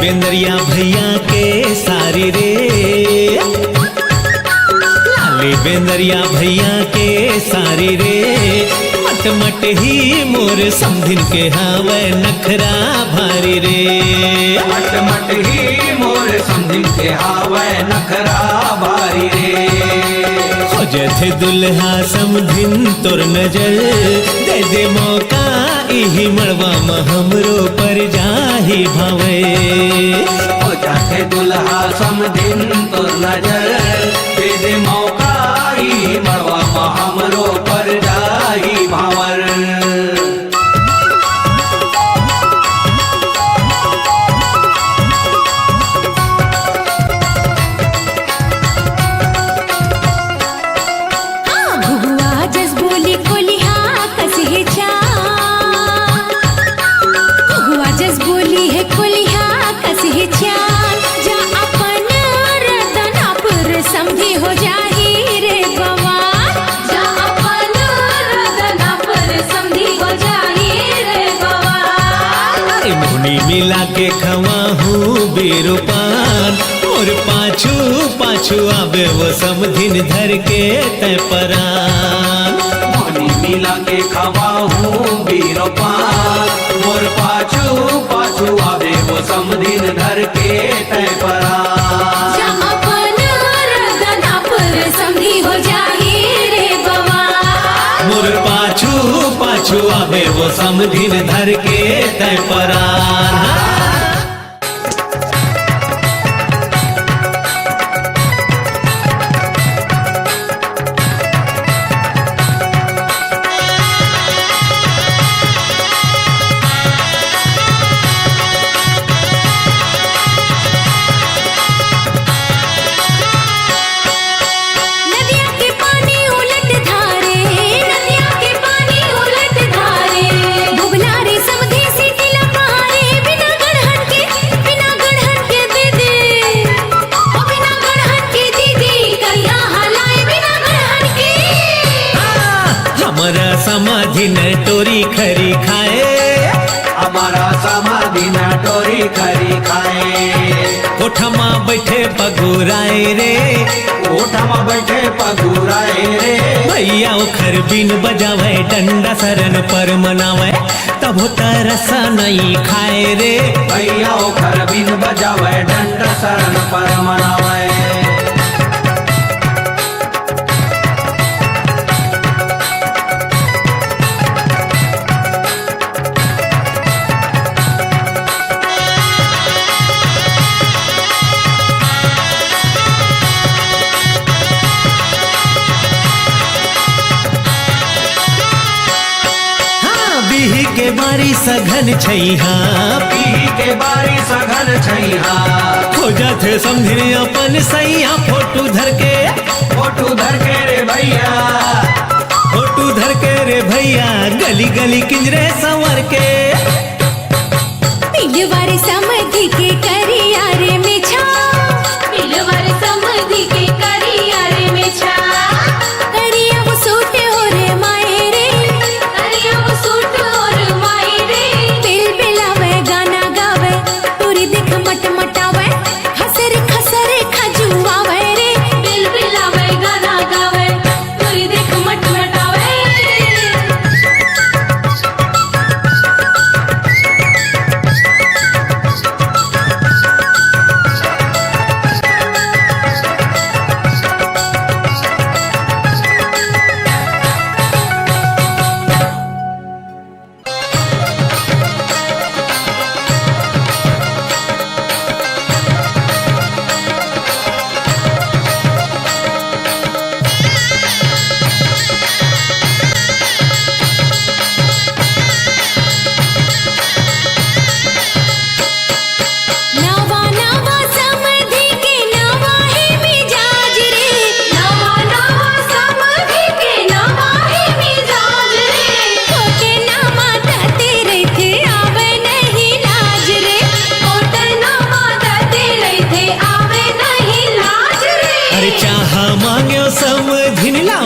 बेंदरिया भैया के सारी रे, लाली बेंदरिया भैया के सारी रे, मट मट ही मोर समधिन के हावे नखरा भारी रे, मट मट ही मोर समधिन के हावे नखरा भारी रे। हो जथे दुल्हा समधिन तोर नजर, दे दे मौका इही मड़वा में हमरो पर जाही भावे। हो जाथे दुल्हा समधिन तोर नजर, दे दे मौका इही मड़वा में हमरो पर जाही भावर। समधी हो जाही रे बवा, जा अपन रदना पर समधी हो जाही रे बवा। मुनि मिला के खवा हूँ बेरुपान, और पाछू पाछू आवे वो समधिन धर के तय परान। मुनि मिला के खवा हूँ बेरुपान, और पाछू पाछू आवे वो समधिन धर के तय परान। जा अपन रदना पर समधी हो जाही रे बवा, मोर पाछू पाछू आवे वो समधिन धर के तय परान। हमारा समाधि न टोरी खरी खाए, हमारा समाधि न टोरी खरी खाए। कोठमा बैठे पगुराए रे, कोठमा बैठे पगुराए रे। भैया ओखर बिन बजावे डंडा शरण पर मनावे, तब तरसा नहीं खाए रे। भैया ओखर बिन बजावे डंडा शरण पर मनावे। बिही के बारी सघन छैहा, बिही के बारी सघन छैहा। हो जाथे समधिन अपन सैया, फोटू धर के फोटू धर के रे भैया, फोटू धर के रे भैया, गली गली किंजरे संवर के। पिलवारी समधी के करिया रे में छा, पिलवारी समधी के करिया रे में छा। करिया वो सूट हो रे माए रे, करिया वो सूट हो रे माए रे। बिल बिलावे गाना गावे, तोरी देख मट मटावे, खसरे खसरे खजुआवे रे। बिल बिलावे गाना गावे, तोरी देख मट मटावे।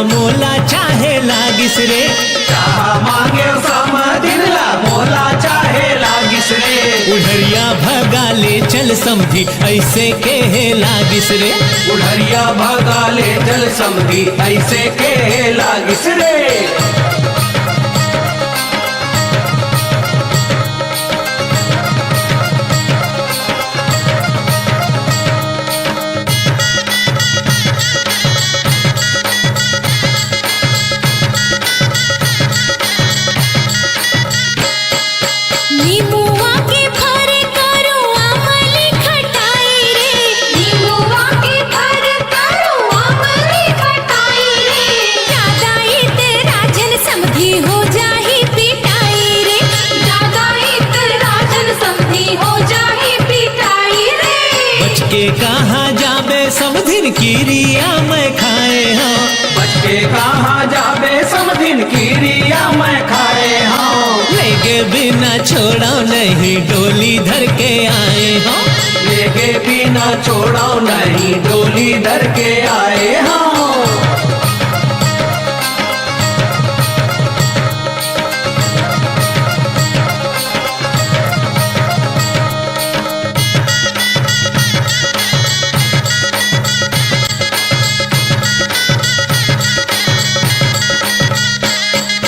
मोला चाहे लागिस रे, चाह मांगे समधिन ला मोला चाहे लागिस रे। उड़रिया भगा ले चल समझी ऐसे के लागिस रे। उड़रिया भगा ले चल समधी ऐसे के लागिस रे। नीमुआ के फर करो आमली खटाई रे। नीमुआ के फर करो आमली खटाई रे। ज्यादा इत राजन समधी हो जाही पिटाई रे। ज्यादा इत राजन समधी हो जाही पिटाई रे। बच के कहाँ जाबे समधिन किरिया मैं खाए हाँ। बच के कहाँ जाबे समधिन किरिया मैं खाए हाँ। लेके बिना छोड़ा नहीं डोली धर के आए हाँ। लेके बिना छोड़ा नहीं डोली धर के आए हाँ।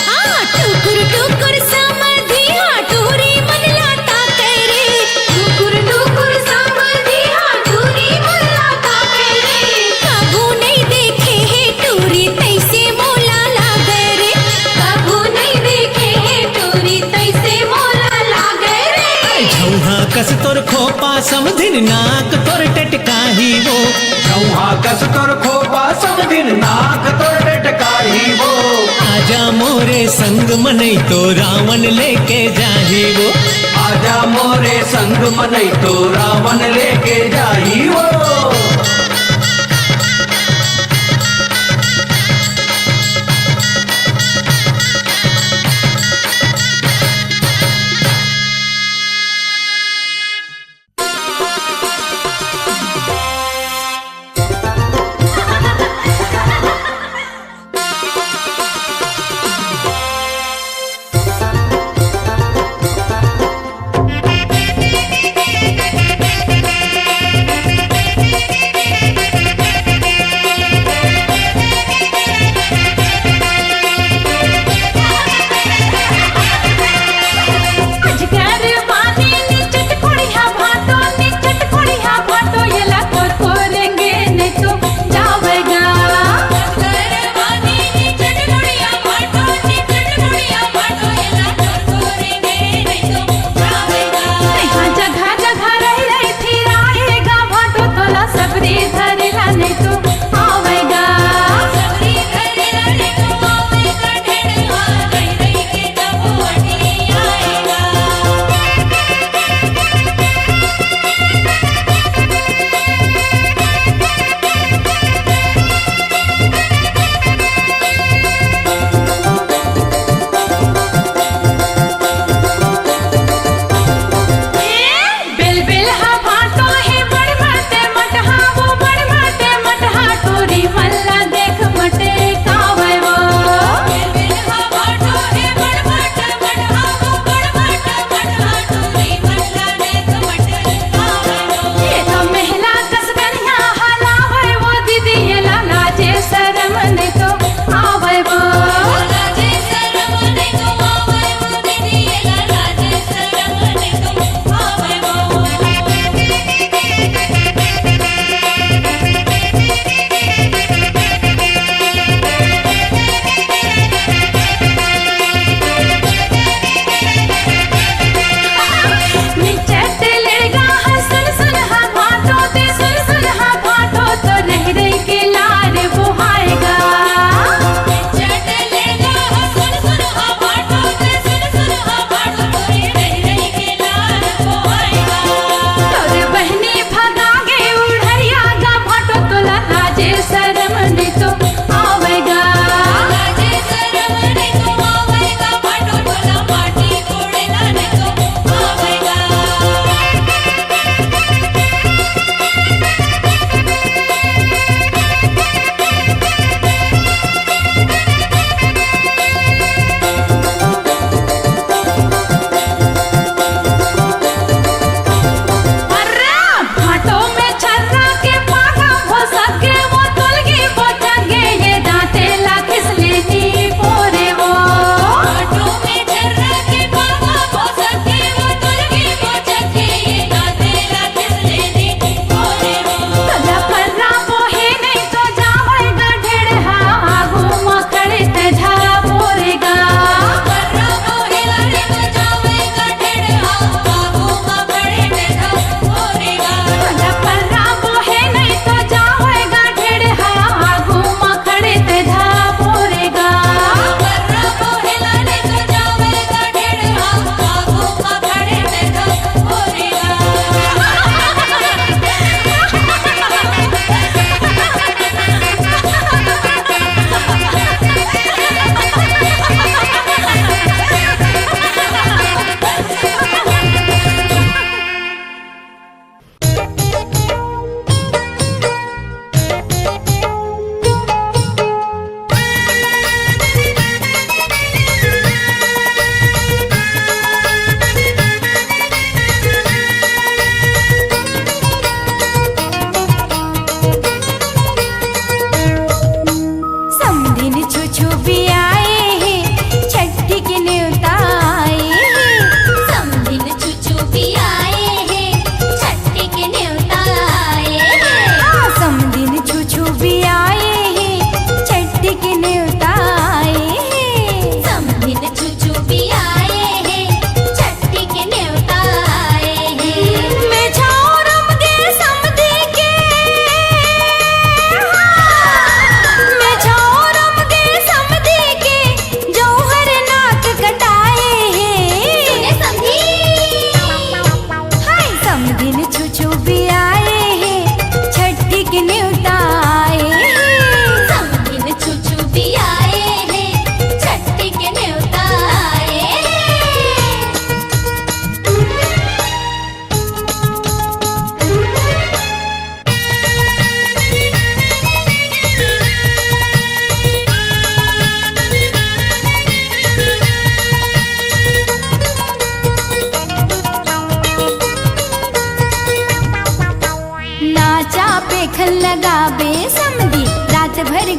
हाँ टुकुर टुकुर समधी हाँ टूरी मन लाता करे। टुकुर टुकुर समधी हाँ टूरी मन लाता करे। कबू नहीं देखे है टूरी तैसे मोला लागे रे। कबू नहीं देखे है टूरी तैसे मोला लागे रे। झौहा कस तोर खोपा समधिन नाक तोर टटकाही वो। चौहा कस तोर खोपा समधिन नाक तोर टटकाही वो। आजा मोरे संग मनई तो रावण लेके जाही वो। आजा मोरे संग मनई तो रावण लेके जाही वो।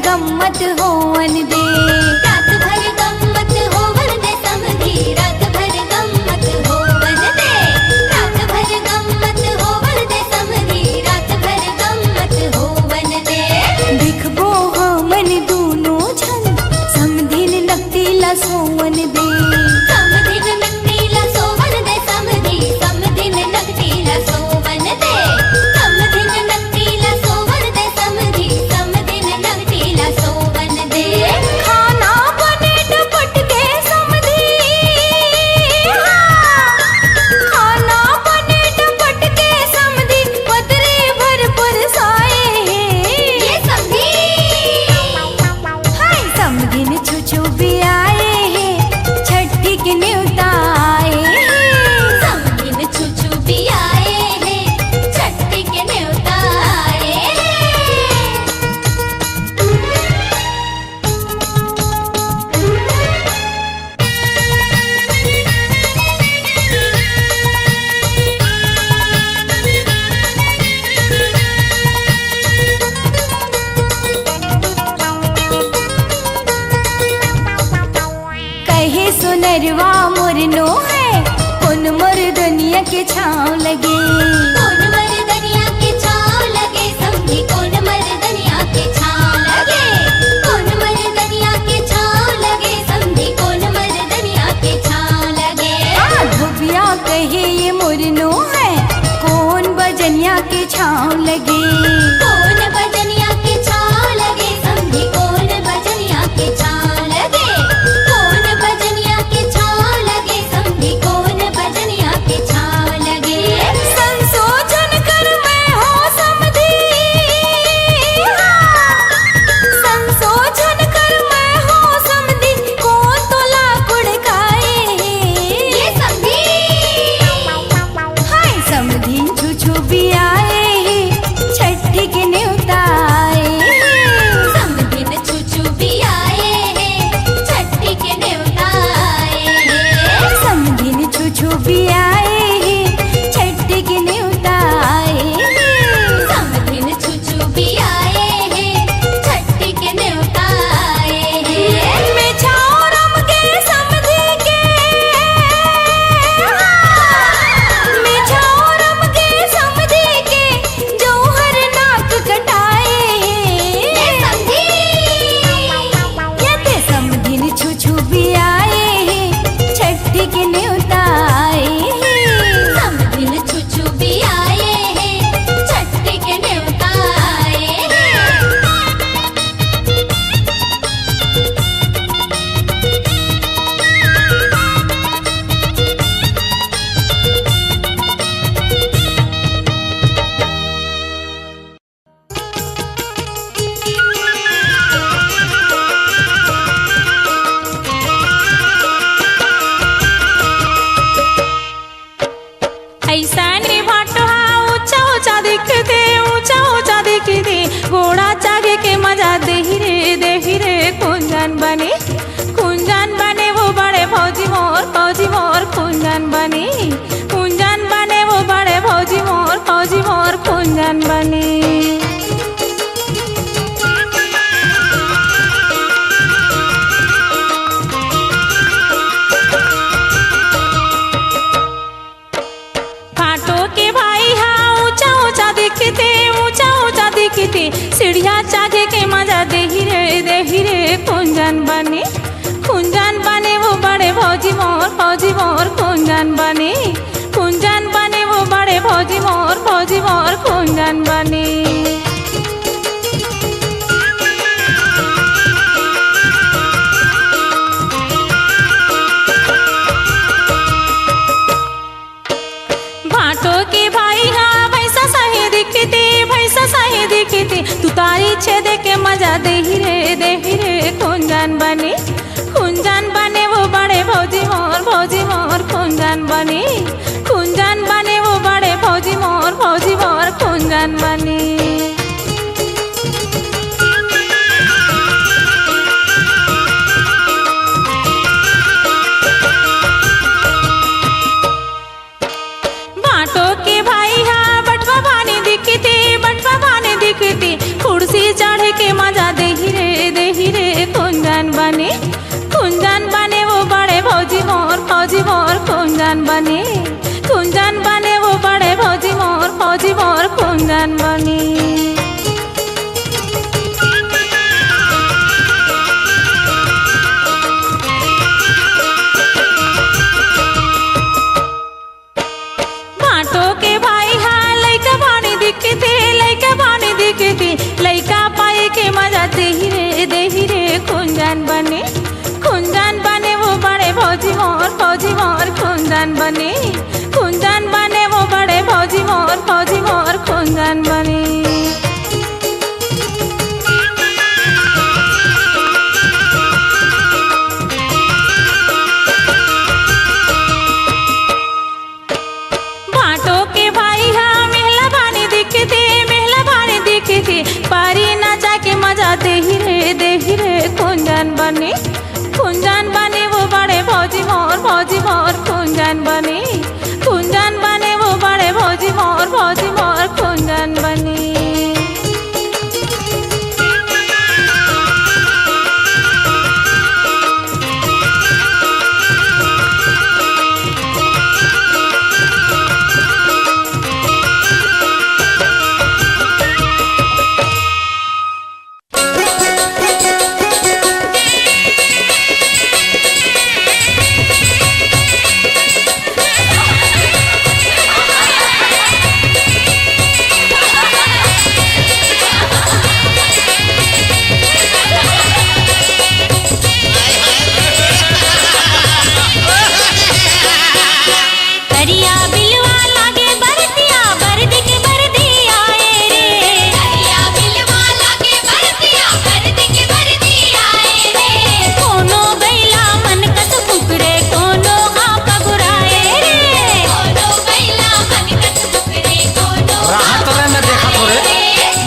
गम्मत होवन दे। रात भर गम्मत होवन दे समधी, रात भर गम्मत होवन दे। रात भर गम्मत होवन दे समधी, रात भर गम्मत होवन दे। देखबो हमन दोनों जन समधिन नकटीला सोवन दे। समधिन नकटीला सोवन दे समधी, समधिन नकटीला सोवन दे। समधिन नकटीला सोवन दे समधी, समधिन नकटीला सोवन दे। खाना बने डपट के समधी, खाना बने डपट के समधी, पतरे भर परसाए ये समधी। हाय समधिन छुछु भी आए हैं, छठी के न्योता आए हैं। समधिन छुछु भी आए हैं, छठी के न्योता आए हैं। कहे सुनरवा मोरनो है, कौन मोर दुनिया के छाँव लगे। कौन मर दुनिया के छाँव लगे समधी, कौन मर दुनिया के छाँव लगे। कौन मर दुनिया के छाँव लगे समधी, कौन मर दुनिया के छाँव लगे। धोबिया कहे ये मोरनो है, कौन बजनिया के छाँव लगे। कौन बजनिया के छाँव लगे समधी, कौन बजनिया के छाँव लगे। कौन बजनिया के छाँव लगे समधी, कौन बजनिया के छाँव लगे। संसोचन कर मैं हो समधी, संसोचन कर मैं हो समधी, कौन तो लाकुड़ खाए ये समधी। हाय समधी छुछु भी आए हैं, छठी के न्योता आए हैं। समधिन छुछु भी आए हैं, छठी के न्योता आए हैं। समधिन छुछु भी आए हैं, छठी के न्योता आए हैं। समधिन छुछु भी आए हैं, छठी के न्योता आए हैं। मैं छाओरम के समधी के, मैं छाओरम के समधी के, जौहर नाक कटाए ये समधी। यते समधिन छुछु भी आए हैं, छठी के न्योता आए हैं। समधिन छुछु भी आए हैं, छठी के न्योता आए हैं। ऐसा रे भाटो ऊंचा ऊंचा दिखते, ऊंचा ऊंचा दिखते, घोड़ा चागे के मजा देही रे कुंजन बने। कुंजन बने वो बड़े फौजी मोर कुंजन बने। कुंजन बने वो बड़े फौजी मोर कुंजन बने। फाटो के भाई हाँ ऊंचा ऊंचा दिखते, ऊंचा ऊंचा दिखते, सीढ़िया चागे के मजा देही रे कुंजन बने। कुंजन बने वो बड़े फौजी मोर कुंजन बने। कुंजन बने वो बड़े फौजी मोर कुंजन बने। भाटो के भाई हाँ भैंसा सही दिखते, तू तारी छेदे के मजा देही रे कुंजन बने। कुंजन बने वो बड़े फौजी मोर कुंजन बने। कुंजन बने वो बड़े फौजी मोर कुंजन बने। भाटो के भाई हाँ बटवा बाने दिखते, कुर्सी चढ़ के मजा देही रे देही रे कुंजन बने वो बड़े भौजी मोर कुंजन बने वो बड़े भौजी मोर कुंजन बने। बाटो के भाई हा लइका बानी दिखते लइका पाए के मजा देही रे कुंजन बने वो बड़े भौजी मोर कुंजन बने वो बड़े भौजी मोर कुंजन बने। बाटो के भाई हा मेहला बानी दिखते पारी ना जाके मजा देही रे कुंजन बने वो बड़े भौजी मोर कुंजन बने वो बड़े भौजी मोर कुंजन बने।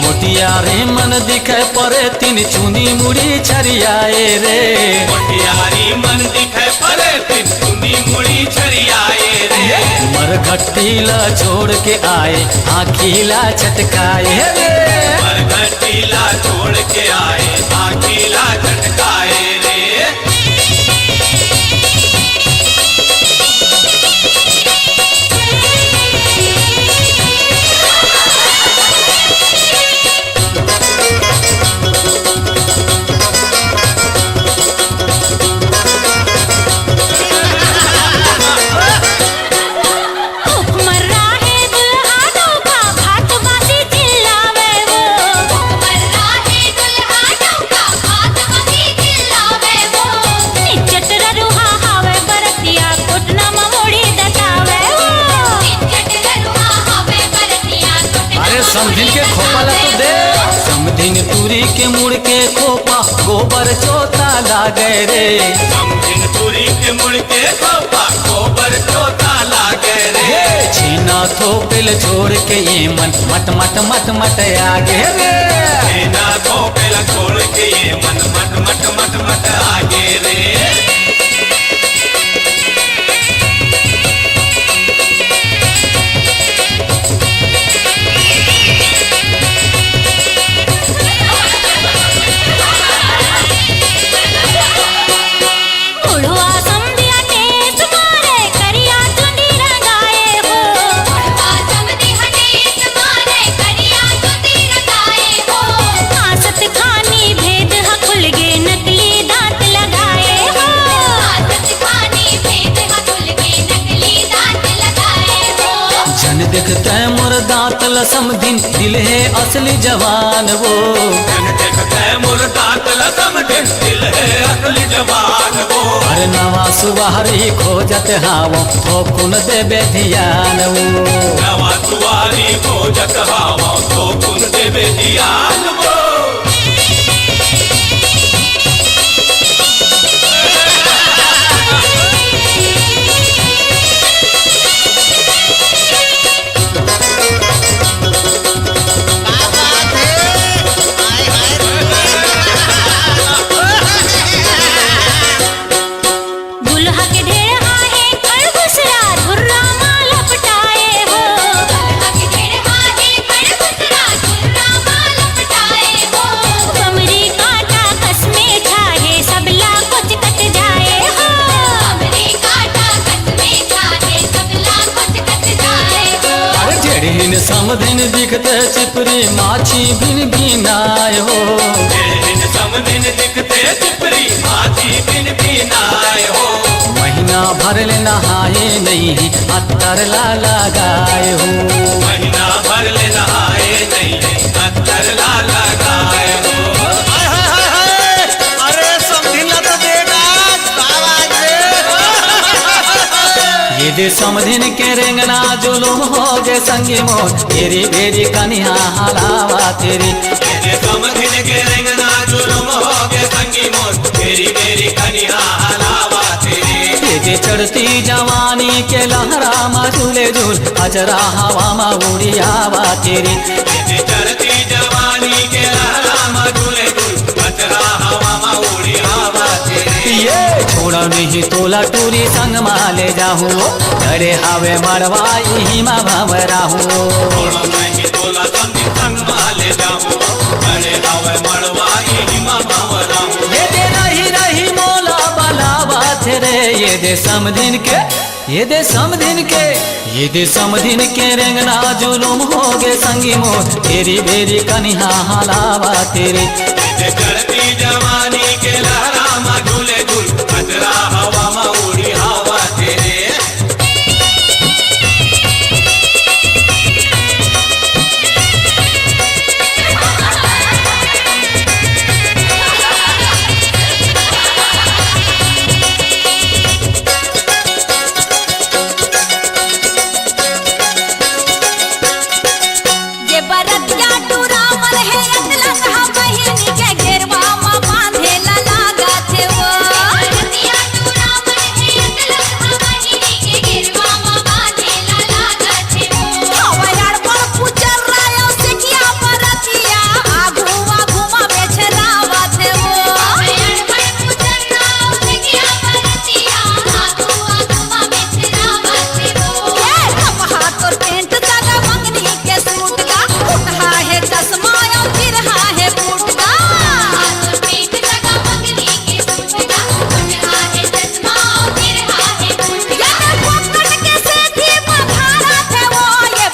मोटियारी मन दिखे परे तीन चुनी मुड़ी छरियाए रे मोटियारी मन दिखे परे तीन चुनी मुड़ी छरियाए रे। मरघट्टीला छोड़ के आए आखीला चटकाए रे मरघट्टीला छोड़ के आए आखीला चटकाए रे। समधिन के खोपा ला तो दे समधिन तुरी के मुड़ के खोपा गोबर चोता लागे रे समधिन तुरी के मुड़ के खोपा गोबर चोता लागे रे। छीना थोपिल छोड़ के ये मन मट मट मट मट आगे रे छीना थोपिल छोड़ के ये मन मट मट मट मट आगे रे। देखते मोर दांतल समधिन दिल है असली जवान वो देखते मोर दांतल समधिन दिल है असली जवान वो। अरे नवा सुवारी खोजत हावो थोकुन देबे ध्यान वो नवा सुवारी खोजत हावो थोकुन देबे ध्यान वो। दुल्हा के ढेर आहे खड़गुसरा धुर्रा माल पटाए समधिन दिखते चिपरी माछी बिन बिनाय हो। जेड़ दिन समदिन दिखते चिपरी माछी बिन बिनाय हो। महीना भर ले नहाए नहीं अत्तर ला लगाए हो। महीना भर ले नहाए नहीं अत्तर ला लगाए हो। अरे समझिला तो देगा आवाज ये दे समधिन के रेंगना जुलुम हो गे संगी मोर तेरी बेरी कन्या हलावा तेरी। ये समधिन के रेंगना जुलुम हो गे संगी मोर तेरी मेरी कन्या हलावा तेरी। ये दे चढ़ती जवानी के लहरा मा झूले झूल अजरा हवा मा उड़ियावा तेरी। ये चढ़ती जवानी के लहरा मा झूले झूल अजरा हवा मा उड़ियावा तेरी। ये छोड़ा नहीं तोला टूरी संग माले जाहू अरे हवे मरवाई ही मा भवराहू। छोड़ो नहीं तोला समझी संग माले जाऊं अरे हवे मड़वाई हिमा भंवराऊं। ये दे रही रही मोला बलावा तेरे ये दे समधिन के ये दे समधिन के ये दे समधिन के रेंगना जुलुम हो गे संगी मोर तेरी बेरी कन्या हलावा तेरी। ये चढ़ती जवानी के लहरा मा झूले झूल अजरा हवा मा उड़ी हवा तेरे। ये बरतिया टूरामल है अतलंगा बहिनी के घेरवा मा बांधे ला लागत वो। बरतिया टूरामल है अतलंगा बहिनी के घेरवा मा बांधे ला लागत वो। हवायार पर पुचर रायो से किया बरतिया आघू आघू मा बेचरावत वो। हवायार पर पुचर रायो से किया बरतिया आघू आघू मा बेचरावत वो। ये कपहा तोर पेंट जगा मंगनी के सूट का उठहा है चश्मा और गिरहा है बूट का। तोर पेंट जगा मंगनी के सूट का उठहा है चश्मा और गिरहा है बूट का। ये पकड़ के सेठी पधारा थे वो। ये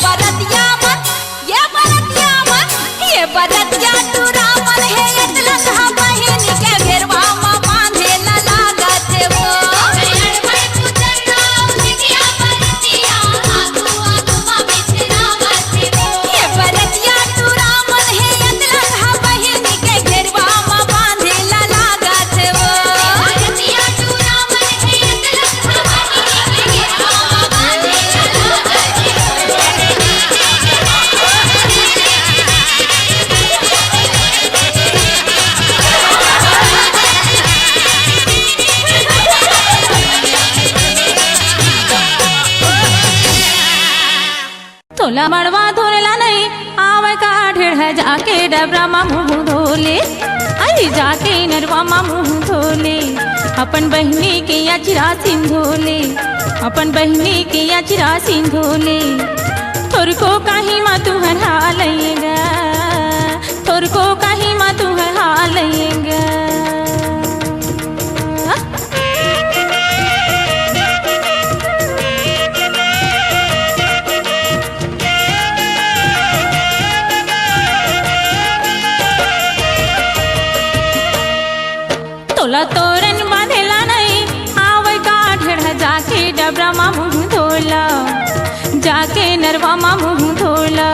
बरतिया टूरामल है अतलंगा बहिनी के घेरवा मा बांधे ला लागत वो। हवायार पर पुचर रायो से किया बरतिया आघू आघू मा बेचरावत वो। ये बरतिया टूरामल है अतलंगा बहिनी के घेरवा मा बांधे ला लागत वो। बरतिया टूरामल है अतलंगा बहिनी के घेरवा मा बांधे ला लागत तोला मड़वा धोलेला नहीं आवे का ढेर है जाके डबरा मा मुँह धोले। अरे जाके नरवा मा मुँह धोले अपन बहनी के अचरा सिंधोले अपन बहनी के अचरा सिंधोले। तोर को कहीं मा तू हालेगा तोर को कहीं मा तू हालेगा। तोला तोरन बांधेला नहीं आवे का ढेर जाके डबरा मा मुँह धोला जाके नरवा मा मुँह धोला।